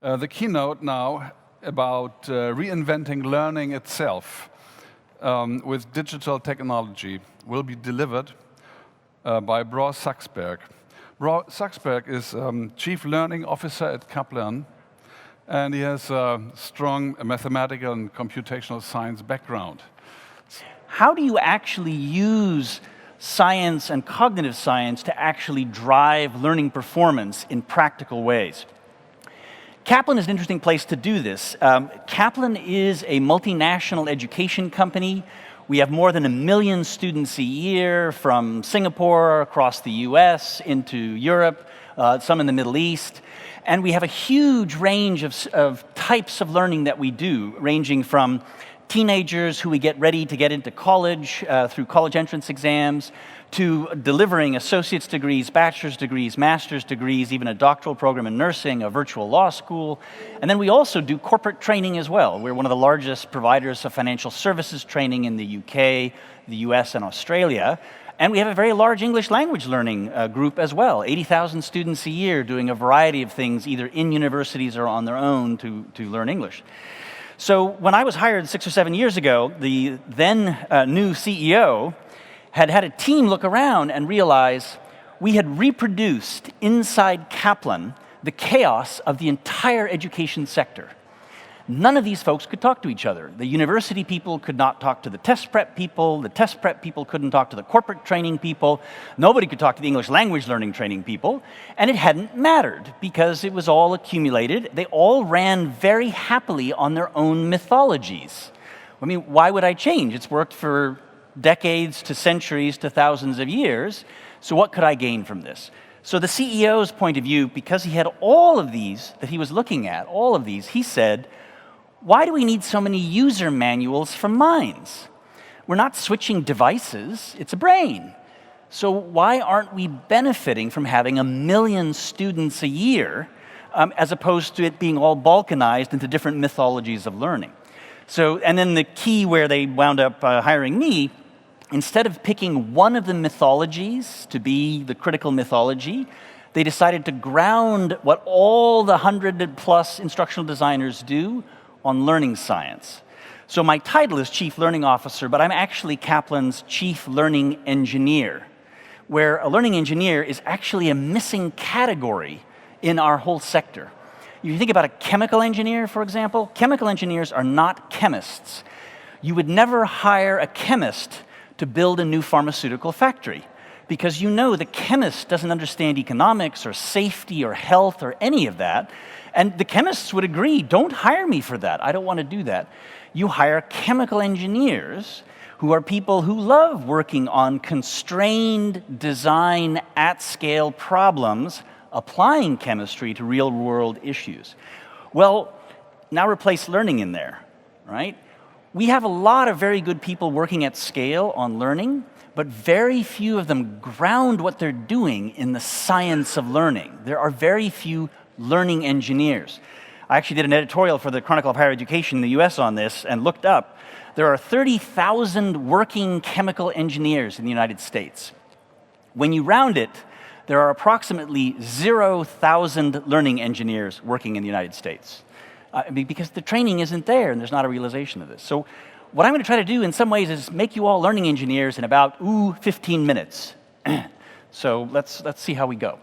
The keynote now about reinventing learning itself with digital technology will be delivered by Bror Saxberg. Bror Saxberg is Chief Learning Officer at Kaplan, and he has a strong mathematical and computational science background. How do you actually use science and cognitive science to actually drive learning performance in practical ways? Kaplan is an interesting place to do this. Kaplan is a multinational education company. We have more than 1 million students a year from Singapore across the US into Europe, some in the Middle East. And we have a huge range of types of learning that we do, ranging from teenagers who we get ready to get into college through college entrance exams, to delivering associate's degrees, bachelor's degrees, master's degrees, even a doctoral program in nursing, a virtual law school. And then we also do corporate training as well. We're one of the largest providers of financial services training in the UK, the US, and Australia. And we have a very large English language learning group as well, 80,000 students a year doing a variety of things, either in universities or on their own to learn English. So when I was hired 6 or 7 years ago, the then new CEO had a team look around and realize we had reproduced inside Kaplan the chaos of the entire education sector. None of these folks could talk to each other. The university people could not talk to the test prep people couldn't talk to the corporate training people, nobody could talk to the English language learning training people, and it hadn't mattered because it was all accumulated. They all ran very happily on their own mythologies. I mean, why would I change? It's worked for decades to centuries to thousands of years, so what could I gain from this? So the CEO's point of view, because he had all of these that he was looking at, all of these, he said, why do we need so many user manuals for minds? We're not switching devices, it's a brain. So why aren't we benefiting from having 1 million students a year as opposed to it being all balkanized into different mythologies of learning? So, and then the key where they wound up hiring me, instead of picking one of the mythologies to be the critical mythology, they decided to ground what all the 100+ instructional designers do on learning science. So my title is Chief Learning Officer, but I'm actually Kaplan's Chief Learning Engineer, where a learning engineer is actually a missing category in our whole sector. If you think about a chemical engineer, for example, chemical engineers are not chemists. You would never hire a chemist to build a new pharmaceutical factory because you know the chemist doesn't understand economics or safety or health or any of that. And the chemists would agree, don't hire me for that. I don't want to do that. You hire chemical engineers who are people who love working on constrained design at-scale problems, applying chemistry to real-world issues. Well, now replace learning in there, right? We have a lot of very good people working at scale on learning, but very few of them ground what they're doing in the science of learning. There are very few learning engineers. I actually did an editorial for the Chronicle of Higher Education in the US on this and looked up. There are 30,000 working chemical engineers in the United States. When you round it, there are approximately 0,000 learning engineers working in the United States. Because the training isn't there and there's not a realization of this. So what I'm going to try to do in some ways is make you all learning engineers in about, 15 minutes. So let's see how we go.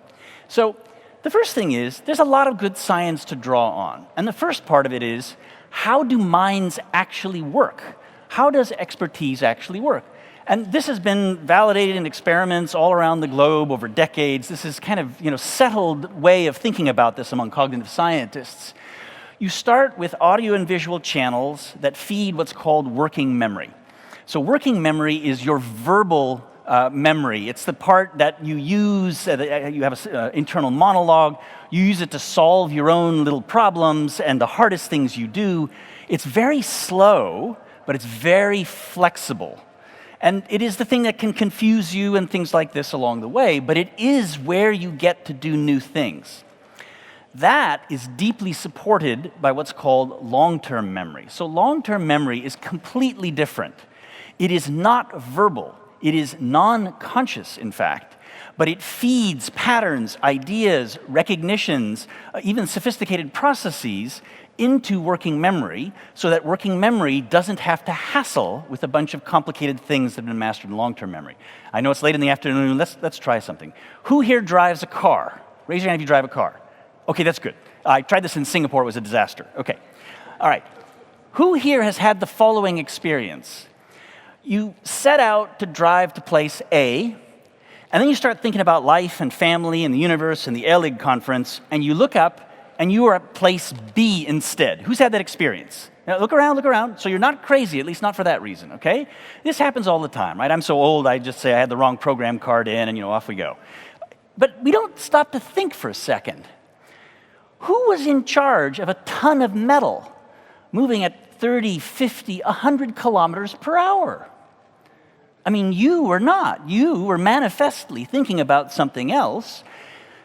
So the first thing is, there's a lot of good science to draw on. And the first part of it is, how do minds actually work? How does expertise actually work? And this has been validated in experiments all around the globe over decades. This is kind of, settled way of thinking about this among cognitive scientists. You start with audio and visual channels that feed what's called working memory. So working memory is your verbal memory. It's the part that you use, you have an internal monologue, you use it to solve your own little problems and the hardest things you do. It's very slow, but it's very flexible. And it is the thing that can confuse you and things like this along the way, but it is where you get to do new things. That is deeply supported by what's called long-term memory. So long-term memory is completely different. It is not verbal. It is non-conscious, in fact. but it feeds patterns, ideas, recognitions, even sophisticated processes into working memory so that working memory doesn't have to hassle with a bunch of complicated things that have been mastered in long-term memory. I know it's late in the afternoon. Let's try something. Who here drives a car? Raise your hand if you drive a car. Okay, that's good. I tried this in Singapore. It was a disaster. Okay. All right. Who here has had the following experience? You set out to drive to place A, and then you start thinking about life and family and the universe and the ELIG conference, and you look up, and you are at place B instead. Who's had that experience? Now, look around, look around. So you're not crazy, at least not for that reason, okay? This happens all the time, right? I'm so old, I just say I had the wrong program card in, and off we go. But we don't stop to think for a second. Who was in charge of a ton of metal moving at 30, 50, 100 kilometers per hour? I mean, you were not. You were manifestly thinking about something else.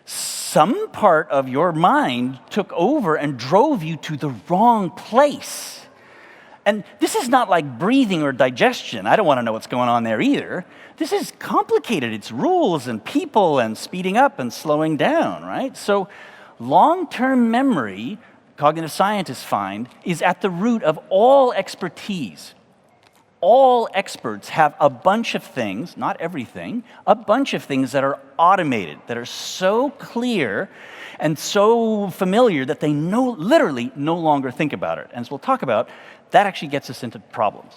Some part of your mind took over and drove you to the wrong place. And this is not like breathing or digestion. I don't want to know what's going on there either. This is complicated. It's rules and people and speeding up and slowing down, right? So long-term memory, cognitive scientists find, is at the root of all expertise. All experts have a bunch of things, not everything, a bunch of things that are automated, that are so clear and so familiar that they literally no longer think about it. And as we'll talk about, that actually gets us into problems.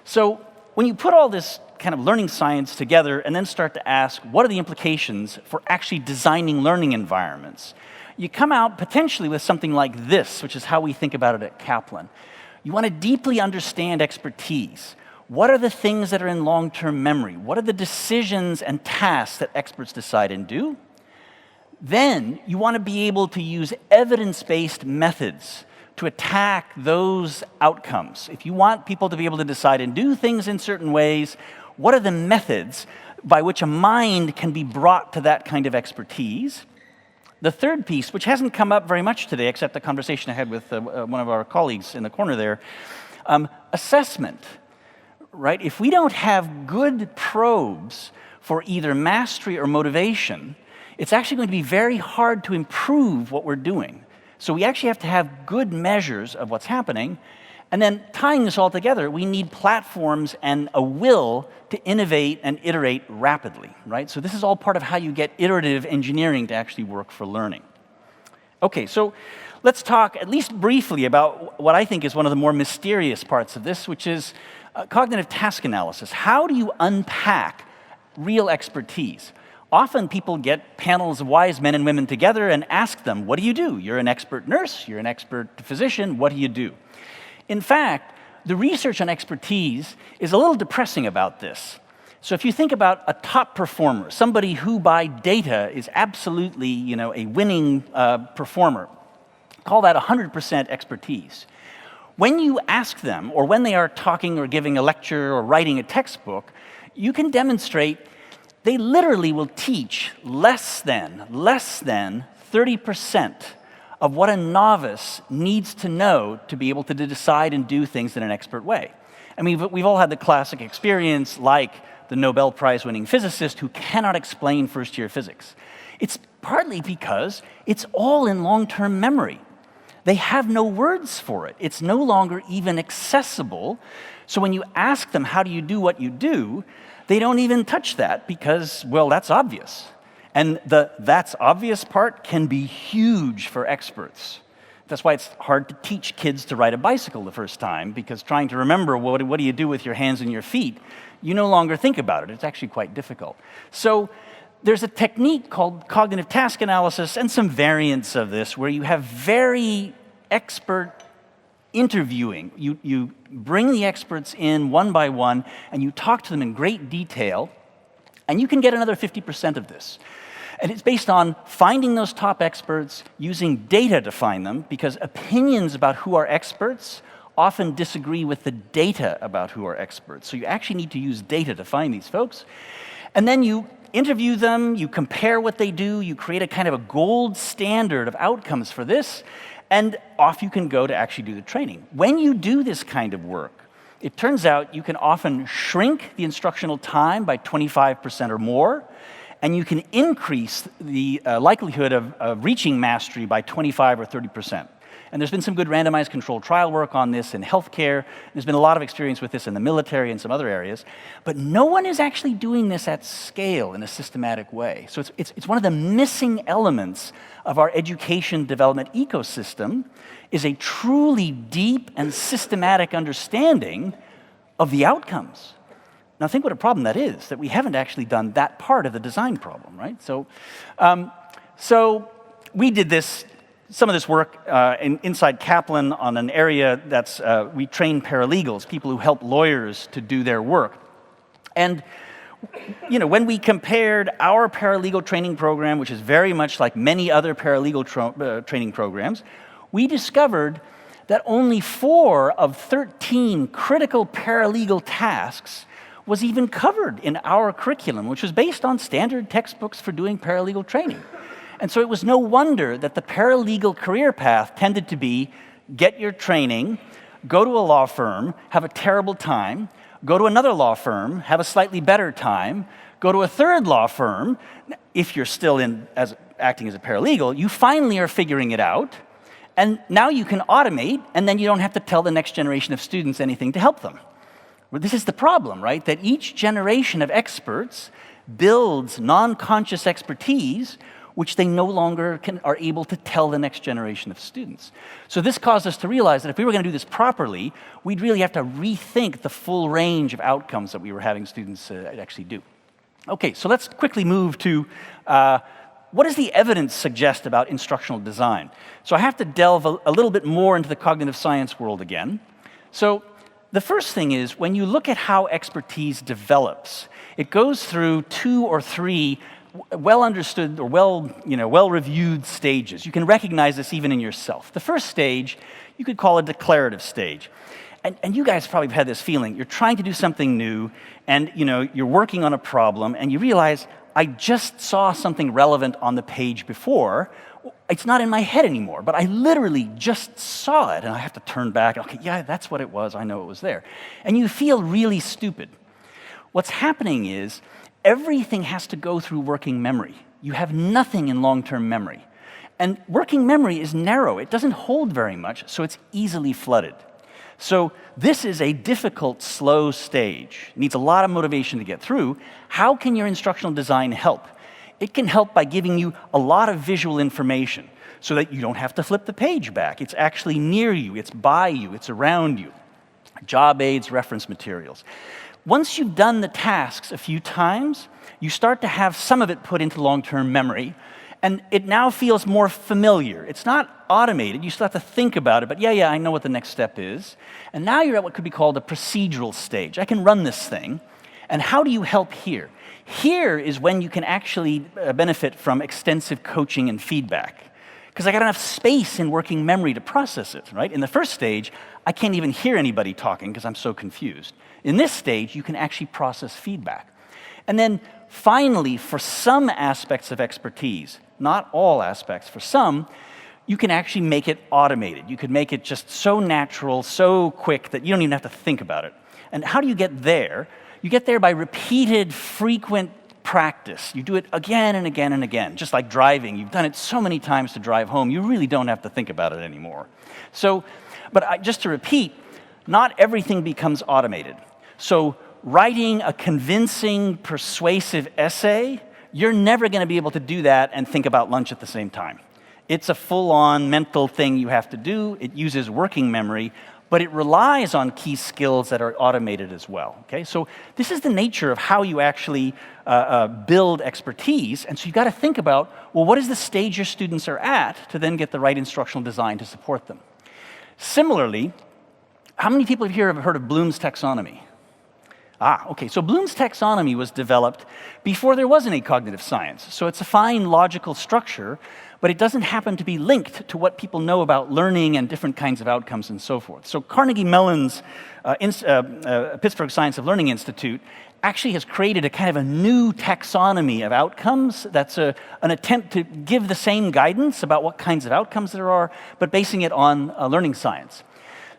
So when you put all this kind of learning science together and then start to ask, what are the implications for actually designing learning environments? You come out potentially with something like this, which is how we think about it at Kaplan. You want to deeply understand expertise. What are the things that are in long-term memory? What are the decisions and tasks that experts decide and do? Then you want to be able to use evidence-based methods to attack those outcomes. If you want people to be able to decide and do things in certain ways, what are the methods by which a mind can be brought to that kind of expertise? The third piece, which hasn't come up very much today, except the conversation I had with one of our colleagues in the corner there, assessment. Right? If we don't have good probes for either mastery or motivation, it's actually going to be very hard to improve what we're doing. So we actually have to have good measures of what's happening. And then tying this all together, we need platforms and a will to innovate and iterate rapidly, right? So this is all part of how you get iterative engineering to actually work for learning. Okay, so let's talk at least briefly about what I think is one of the more mysterious parts of this, which is cognitive task analysis. How do you unpack real expertise? Often people get panels of wise men and women together and ask them, what do you do? You're an expert nurse, you're an expert physician, what do you do? In fact, the research on expertise is a little depressing about this. So if you think about a top performer, somebody who by data is absolutely a winning performer, call that 100% expertise. When you ask them, or when they are talking or giving a lecture or writing a textbook, you can demonstrate they literally will teach less than 30% of what a novice needs to know to be able to decide and do things in an expert way. I mean, we've all had the classic experience like the Nobel Prize-winning physicist who cannot explain first-year physics. It's partly because it's all in long-term memory. They have no words for it. It's no longer even accessible. So when you ask them, how do you do what you do, they don't even touch that because, well, that's obvious. And the that's obvious part can be huge for experts. That's why it's hard to teach kids to ride a bicycle the first time, because trying to remember what do you do with your hands and your feet, you no longer think about it. It's actually quite difficult. So there's a technique called cognitive task analysis and some variants of this where you have very expert interviewing. You bring the experts in one by one and you talk to them in great detail, and you can get another 50% of this. And it's based on finding those top experts, using data to find them, because opinions about who are experts often disagree with the data about who are experts. So you actually need to use data to find these folks. And then you interview them, you compare what they do, you create a kind of a gold standard of outcomes for this, and off you can go to actually do the training. When you do this kind of work, it turns out you can often shrink the instructional time by 25% or more, and you can increase the likelihood of reaching mastery by 25 or 30%. And there's been some good randomized controlled trial work on this in healthcare. There's been a lot of experience with this in the military and some other areas. But no one is actually doing this at scale in a systematic way. So it's one of the missing elements of our education development ecosystem is a truly deep and systematic understanding of the outcomes. Now think what a problem that is, that we haven't actually done that part of the design problem, right? So we did some of this work inside Kaplan on an area that's, we train paralegals, people who help lawyers to do their work. And when we compared our paralegal training program, which is very much like many other paralegal training programs, we discovered that only 4 of 13 critical paralegal tasks was even covered in our curriculum, which was based on standard textbooks for doing paralegal training. And so it was no wonder that the paralegal career path tended to be get your training, go to a law firm, have a terrible time, go to another law firm, have a slightly better time, go to a third law firm. If you're still acting as a paralegal, you finally are figuring it out, and now you can automate, and then you don't have to tell the next generation of students anything to help them. Well, this is the problem, right? That each generation of experts builds non-conscious expertise which they no longer are able to tell the next generation of students. So this caused us to realize that if we were going to do this properly, we'd really have to rethink the full range of outcomes that we were having students actually do. Okay, so let's quickly move to what does the evidence suggest about instructional design? So I have to delve a little bit more into the cognitive science world again. So the first thing is, when you look at how expertise develops, it goes through 2 or 3 well-understood or well-reviewed stages. You can recognize this even in yourself. The first stage, you could call a declarative stage. And you guys probably have had this feeling. You're trying to do something new, and you're working on a problem, and you realize, I just saw something relevant on the page before. It's not in my head anymore, but I literally just saw it, and I have to turn back. Okay, yeah, that's what it was. I know it was there. And you feel really stupid. What's happening is, everything has to go through working memory. You have nothing in long-term memory. And working memory is narrow. It doesn't hold very much, so it's easily flooded. So this is a difficult, slow stage. It needs a lot of motivation to get through. How can your instructional design help? It can help by giving you a lot of visual information so that you don't have to flip the page back. It's actually near you, it's by you, it's around you. Job aids, reference materials. Once you've done the tasks a few times, you start to have some of it put into long-term memory, and it now feels more familiar. It's not automated. You still have to think about it, but yeah, I know what the next step is. And now you're at what could be called a procedural stage. I can run this thing, and how do you help here? Here is when you can actually benefit from extensive coaching and feedback, because I got enough space in working memory to process it, right? In the first stage, I can't even hear anybody talking because I'm so confused. In this stage, you can actually process feedback. And then finally, for some aspects of expertise, not all aspects, for some, you can actually make it automated. You could make it just so natural, so quick that you don't even have to think about it. And how do you get there? You get there by repeated, frequent practice. You do it again and again and again, just like driving. You've done it so many times to drive home, you really don't have to think about it anymore. So, just to repeat, not everything becomes automated. So writing a convincing, persuasive essay, you're never going to be able to do that and think about lunch at the same time. It's a full-on mental thing you have to do. It uses working memory, but it relies on key skills that are automated as well. Okay? So this is the nature of how you actually build expertise. And so you've got to think about, well, what is the stage your students are at to then get the right instructional design to support them? Similarly, how many people here have heard of Bloom's taxonomy? Okay, so Bloom's taxonomy was developed before there was any cognitive science. So it's a fine logical structure, but it doesn't happen to be linked to what people know about learning and different kinds of outcomes and so forth. So Carnegie Mellon's Pittsburgh Science of Learning Institute actually has created a kind of a new taxonomy of outcomes that's an attempt to give the same guidance about what kinds of outcomes there are, but basing it on learning science.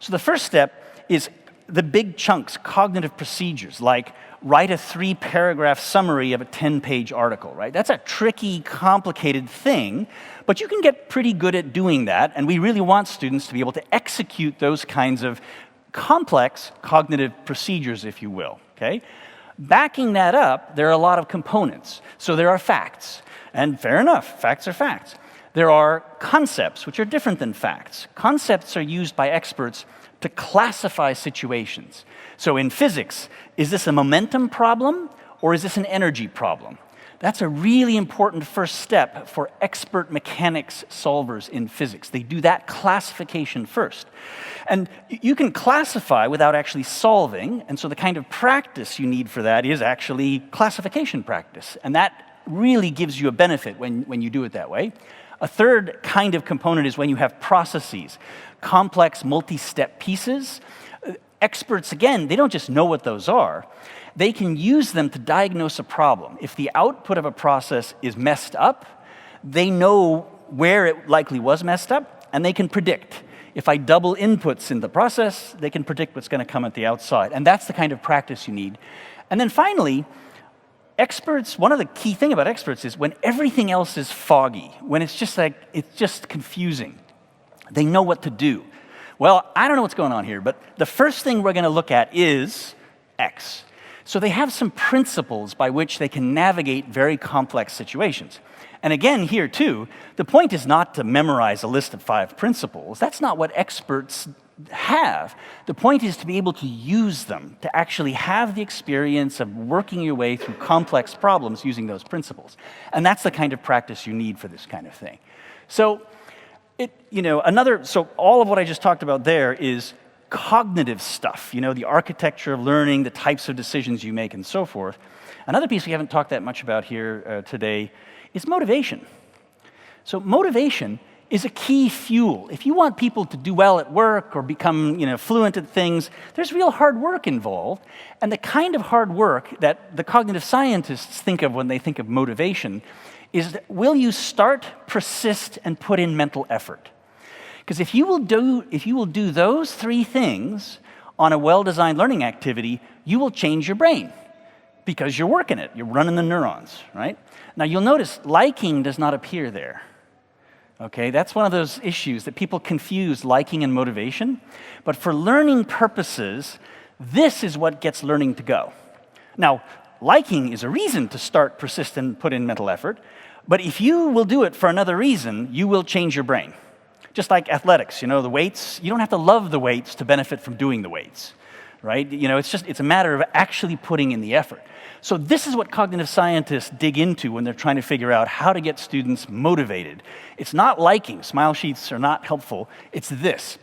So the first step is the big chunks, cognitive procedures, like write a 3-paragraph summary of a 10-page article, right? That's a tricky, complicated thing, but you can get pretty good at doing that, and we really want students to be able to execute those kinds of complex cognitive procedures, if you will, okay? Backing that up, there are a lot of components. So there are facts, and fair enough, facts are facts. There are concepts, which are different than facts. Concepts are used by experts to classify situations. So in physics, is this a momentum problem or is this an energy problem? That's a really important first step for expert mechanics solvers in physics. They do that classification first. And you can classify without actually solving, and so the kind of practice you need for that is actually classification practice. And that really gives you a benefit when you do it that way. A third kind of component is when you have processes, complex multi-step pieces. Experts, again, they don't just know what those are. They can use them to diagnose a problem. If the output of a process is messed up, they know where it likely was messed up, and they can predict. If I double inputs in the process, they can predict what's going to come at the outside. And that's the kind of practice you need. And then finally, experts, one of the key things about experts is when everything else is foggy, when it's just confusing, they know what to do. Well, I don't know what's going on here, but the first thing we're going to look at is X. So they have some principles by which they can navigate very complex situations. And again, here too, the point is not to memorize a list of 5 principles. That's not what experts have. The point is to be able to use them, to actually have the experience of working your way through complex problems using those principles. And that's the kind of practice you need for this kind of thing. So, so all of what I just talked about there is cognitive stuff, the architecture of learning, the types of decisions you make, and so forth. Another piece we haven't talked that much about here today is motivation. So motivation is a key fuel. If you want people to do well at work or become fluent at things, there's real hard work involved. And the kind of hard work that the cognitive scientists think of when they think of motivation is, will you start, persist, and put in mental effort? Because if you will do those 3 things on a well-designed learning activity, you will change your brain because you're working it. You're running the neurons, right? Now, you'll notice liking does not appear there. Okay, that's one of those issues that people confuse liking and motivation. But for learning purposes, this is what gets learning to go. Now, liking is a reason to start, persist, and put in mental effort. But if you will do it for another reason, you will change your brain. Just like athletics, the weights, you don't have to love the weights to benefit from doing the weights, right? It's a matter of actually putting in the effort. So this is what cognitive scientists dig into when they're trying to figure out how to get students motivated. It's not liking, smile sheets are not helpful, it's this.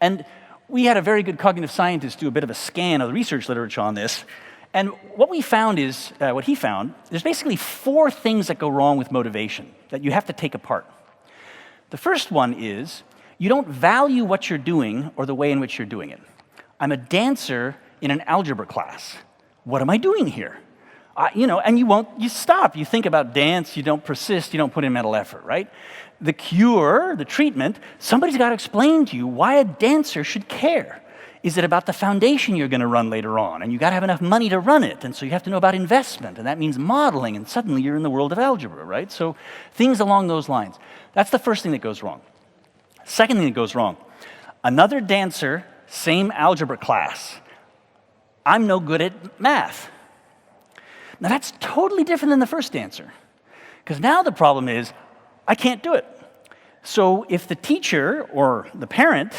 And we had a very good cognitive scientist do a bit of a scan of the research literature on this, and what he found, there's basically 4 things that go wrong with motivation that you have to take apart. The first one is, you don't value what you're doing or the way in which you're doing it. I'm a dancer in an algebra class. What am I doing here? And you stop. You think about dance, you don't persist, you don't put in mental effort, right? The cure, the treatment, somebody's got to explain to you why a dancer should care. Is it about the foundation you're going to run later on? And you got to have enough money to run it, and so you have to know about investment, and that means modeling, and suddenly you're in the world of algebra, right? So things along those lines. That's the first thing that goes wrong. Second thing that goes wrong, another dancer, same algebra class. I'm no good at math. Now that's totally different than the first dancer, because now the problem is, I can't do it. So if the teacher or the parent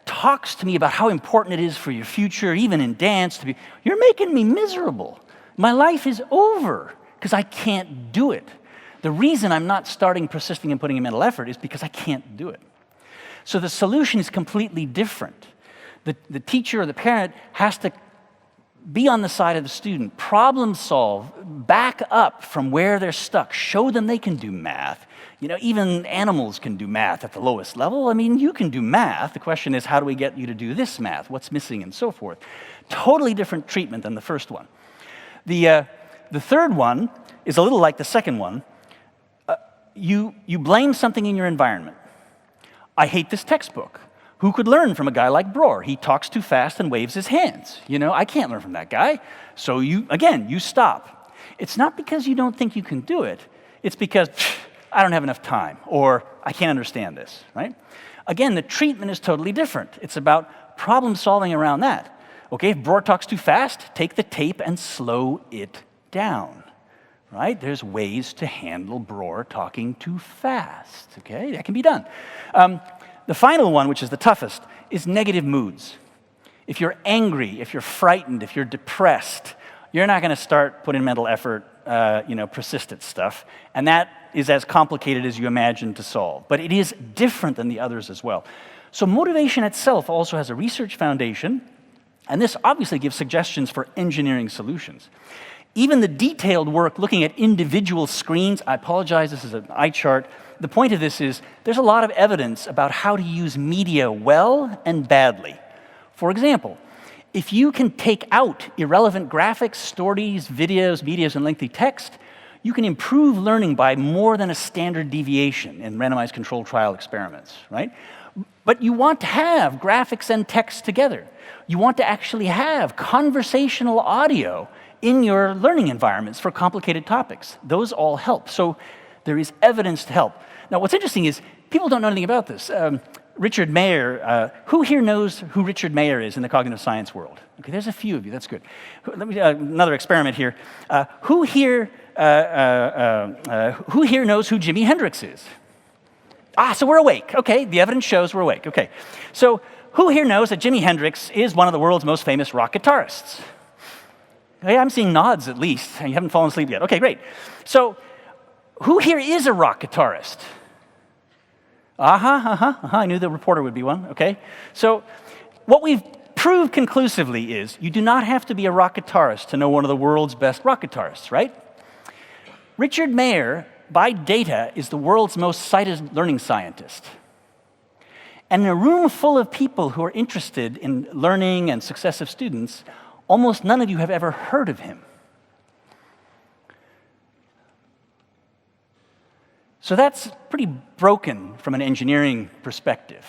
talks to me about how important it is for your future, even in dance, you're making me miserable. My life is over because I can't do it. The reason I'm not starting, persisting, and putting in mental effort is because I can't do it. So the solution is completely different. The teacher or the parent has to be on the side of the student, problem solve, back up from where they're stuck, show them they can do math. Even animals can do math at the lowest level. I mean, you can do math. The question is, how do we get you to do this math? What's missing, and so forth. Totally different treatment than the first one. The third one is a little like the second one. You blame something in your environment. I hate this textbook. Who could learn from a guy like Bror? He talks too fast and waves his hands. You know, I can't learn from that guy. So you stop. It's not because you don't think you can do it. It's because I don't have enough time, or I can't understand this, right? Again, the treatment is totally different. It's about problem solving around that. Okay, if Bror talks too fast, take the tape and slow it down, right? There's ways to handle Bror talking too fast, okay? That can be done. The final one, which is the toughest, is negative moods. If you're angry, if you're frightened, if you're depressed, you're not going to start putting mental effort, persistent stuff, and that is as complicated as you imagine to solve. But it is different than the others as well. So motivation itself also has a research foundation, and this obviously gives suggestions for engineering solutions. Even the detailed work looking at individual screens, I apologize, this is an eye chart. The point of this is there's a lot of evidence about how to use media well and badly. For example, if you can take out irrelevant graphics, stories, videos, and lengthy text, you can improve learning by more than a standard deviation in randomized controlled trial experiments, right? But you want to have graphics and text together. You want to actually have conversational audio in your learning environments for complicated topics. Those all help. So there is evidence to help. Now, what's interesting is people don't know anything about this. Richard Mayer, who here knows who Richard Mayer is in the cognitive science world? Okay, there's a few of you, that's good. Let me another experiment here. Who here knows who Jimi Hendrix is? So we're awake. Okay, the evidence shows we're awake. Okay, so who here knows that Jimi Hendrix is one of the world's most famous rock guitarists? Okay, I'm seeing nods at least, and you haven't fallen asleep yet. Okay, great. So who here is a rock guitarist? I knew the reporter would be one, okay? So what we've proved conclusively is you do not have to be a rock guitarist to know one of the world's best rock guitarists, right? Richard Mayer, by data, is the world's most cited learning scientist. And in a room full of people who are interested in learning and successive students, almost none of you have ever heard of him. So that's pretty broken from an engineering perspective,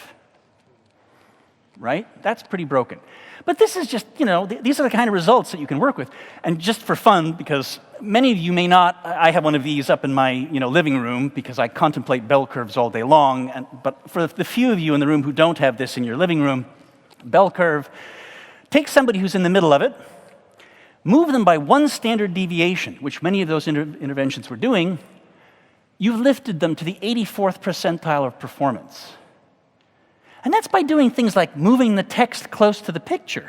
right? That's pretty broken. But this is just, these are the kind of results that you can work with. And just for fun, because many of you may not, I have one of these up in my living room because I contemplate bell curves all day long. But for the few of you in the room who don't have this in your living room, bell curve, take somebody who's in the middle of it, move them by one standard deviation, which many of those interventions were doing, you've lifted them to the 84th percentile of performance. And that's by doing things like moving the text close to the picture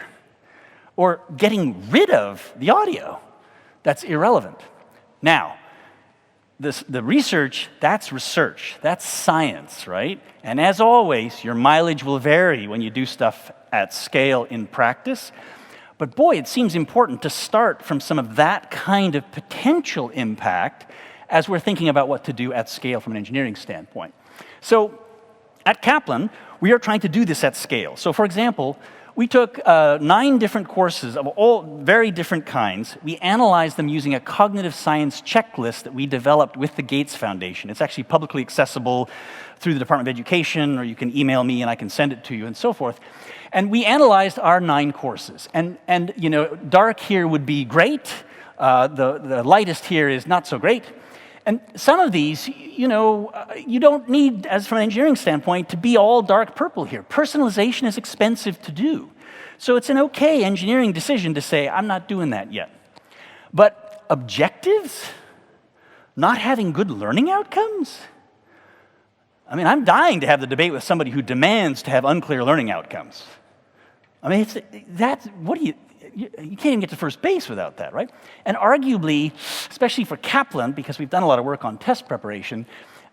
or getting rid of the audio. That's irrelevant. Now, the research, that's science, right? And as always, your mileage will vary when you do stuff at scale in practice. But boy, it seems important to start from some of that kind of potential impact as we're thinking about what to do at scale from an engineering standpoint. So at Kaplan, we are trying to do this at scale. So for example, we took 9 different courses of all very different kinds. We analyzed them using a cognitive science checklist that we developed with the Gates Foundation. It's actually publicly accessible through the Department of Education, or you can email me and I can send it to you and so forth. And we analyzed our 9 courses. And dark here would be great. The lightest here is not so great. And some of these, you don't need, as from an engineering standpoint, to be all dark purple here. Personalization is expensive to do. So it's an okay engineering decision to say, I'm not doing that yet. But objectives? Not having good learning outcomes? I mean, I'm dying to have the debate with somebody who demands to have unclear learning outcomes. I mean, you can't even get to first base without that, right? And arguably, especially for Kaplan, because we've done a lot of work on test preparation,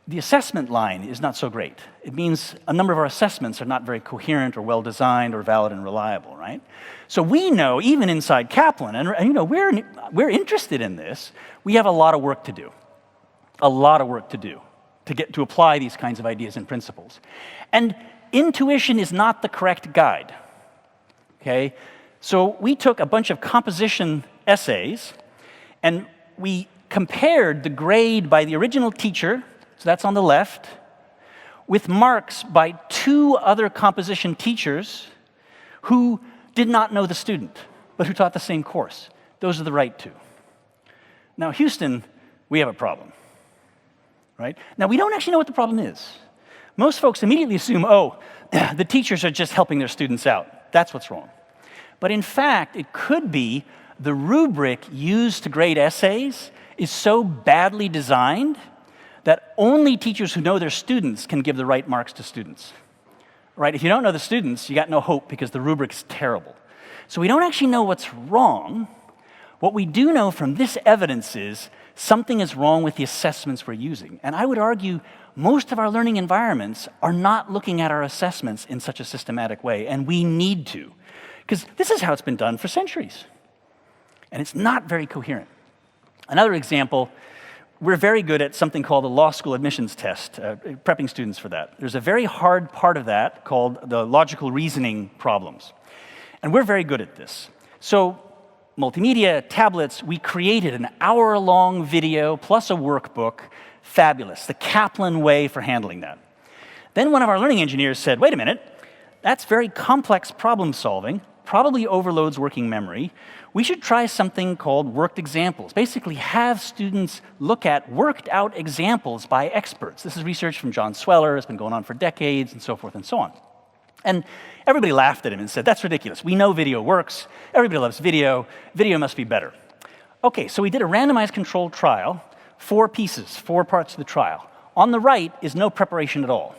the assessment line is not so great. It means a number of our assessments are not very coherent or well-designed or valid and reliable, right? So we know, even inside Kaplan, and we're interested in this, we have a lot of work to do. A lot of work to do to get to apply these kinds of ideas and principles. And intuition is not the correct guide, okay? So we took a bunch of composition essays, and we compared the grade by the original teacher, so that's on the left, with marks by 2 other composition teachers who did not know the student, but who taught the same course. Those are the right 2. Now, Houston, we have a problem, right? Now, we don't actually know what the problem is. Most folks immediately assume, oh, the teachers are just helping their students out. That's what's wrong. But in fact, it could be the rubric used to grade essays is so badly designed that only teachers who know their students can give the right marks to students. Right? If you don't know the students, you got no hope because the rubric's terrible. So we don't actually know what's wrong. What we do know from this evidence is something is wrong with the assessments we're using. And I would argue most of our learning environments are not looking at our assessments in such a systematic way, and we need to. Because this is how it's been done for centuries. And it's not very coherent. Another example, we're very good at something called the law school admissions test, prepping students for that. There's a very hard part of that called the logical reasoning problems. And we're very good at this. So multimedia, tablets, we created an hour-long video plus a workbook. Fabulous, the Kaplan way for handling that. Then one of our learning engineers said, wait a minute, that's very complex problem solving, probably overloads working memory. We should try something called worked examples. Basically, have students look at worked out examples by experts. This is research from John Sweller. It's been going on for decades and so forth and so on. And everybody laughed at him and said, that's ridiculous. We know video works. Everybody loves video. Video must be better. Okay, so we did a randomized controlled trial, 4 pieces, 4 parts of the trial. On the right is no preparation at all.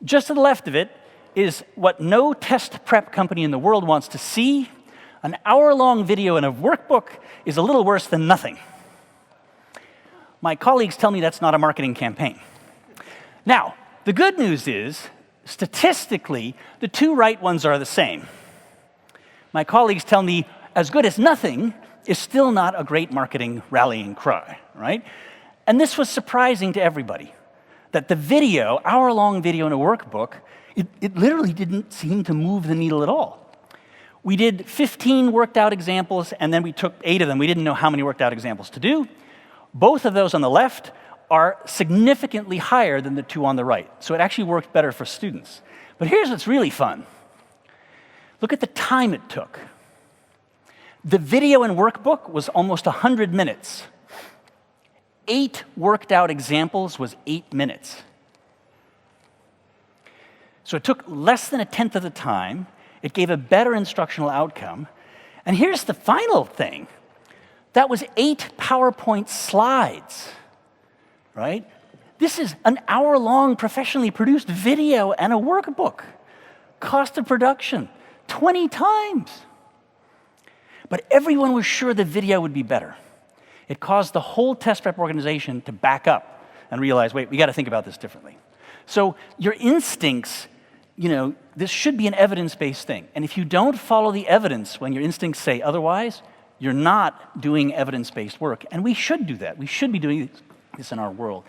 Just to the left of it is what no test prep company in the world wants to see. An hour-long video in a workbook is a little worse than nothing. My colleagues tell me that's not a marketing campaign. Now, the good news is, statistically, the 2 right ones are the same. My colleagues tell me as good as nothing is still not a great marketing rallying cry, right? And this was surprising to everybody, that the video, hour-long video in a workbook, it literally didn't seem to move the needle at all. We did 15 worked out examples, and then we took 8 of them. We didn't know how many worked out examples to do. Both of those on the left are significantly higher than the 2 on the right. So it actually worked better for students. But here's what's really fun. Look at the time it took. The video and workbook was almost 100 minutes. 8 worked out examples was 8 minutes. So it took less than 1/10 of the time. It gave a better instructional outcome. And here's the final thing. That was 8 PowerPoint slides, right? This is an hour-long professionally produced video and a workbook. Cost of production, 20 times. But everyone was sure the video would be better. It caused the whole test prep organization to back up and realize, wait, we got to think about this differently. So your instincts, this should be an evidence-based thing. And if you don't follow the evidence when your instincts say otherwise, you're not doing evidence-based work. And we should do that. We should be doing this in our world.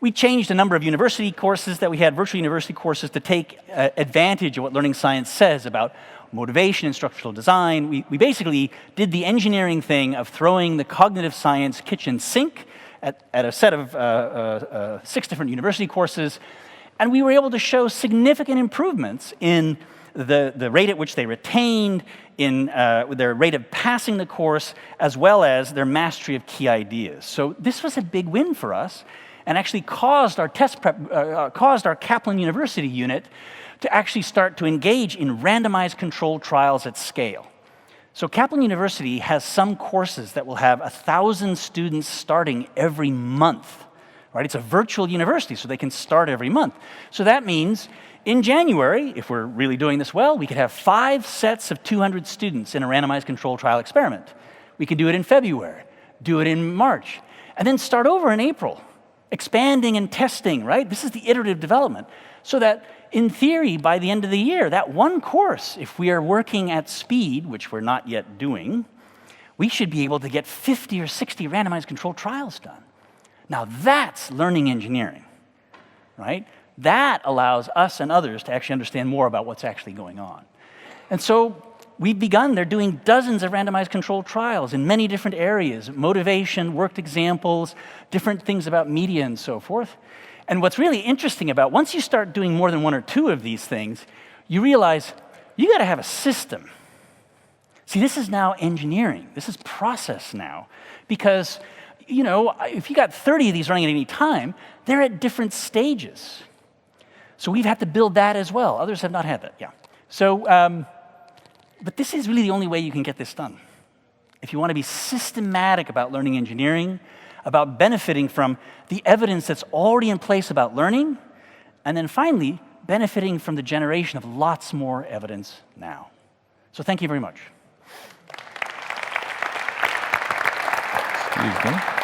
We changed a number of university courses that we had, virtual university courses, to take advantage of what learning science says about motivation, instructional design. We basically did the engineering thing of throwing the cognitive science kitchen sink at a set of 6 different university courses. And we were able to show significant improvements in the rate at which they retained, in their rate of passing the course, as well as their mastery of key ideas. So this was a big win for us, and actually caused our caused our Kaplan University unit to actually start to engage in randomized controlled trials at scale. So Kaplan University has some courses that will have 1,000 students starting every month. Right? It's a virtual university, so they can start every month. So that means in January, if we're really doing this well, we could have 5 sets of 200 students in a randomized controlled trial experiment. We could do it in February, do it in March, and then start over in April, expanding and testing, right? This is the iterative development. So that in theory, by the end of the year, that one course, if we are working at speed, which we're not yet doing, we should be able to get 50 or 60 randomized controlled trials done. Now that's learning engineering, right? That allows us and others to actually understand more about what's actually going on. And so we've begun, they're doing dozens of randomized controlled trials in many different areas, motivation, worked examples, different things about media and so forth. And what's really interesting about, once you start doing more than one or two of these things, you realize you got to have a system. See, this is now engineering. This is process now. Because, you know, if you got 30 of these running at any time, they're at different stages. So we've had to build that as well. Others have not had that, yeah. So, but this is really the only way you can get this done. If you want to be systematic about learning engineering, about benefiting from the evidence that's already in place about learning, and then finally, benefiting from the generation of lots more evidence now. So thank you very much. Steve,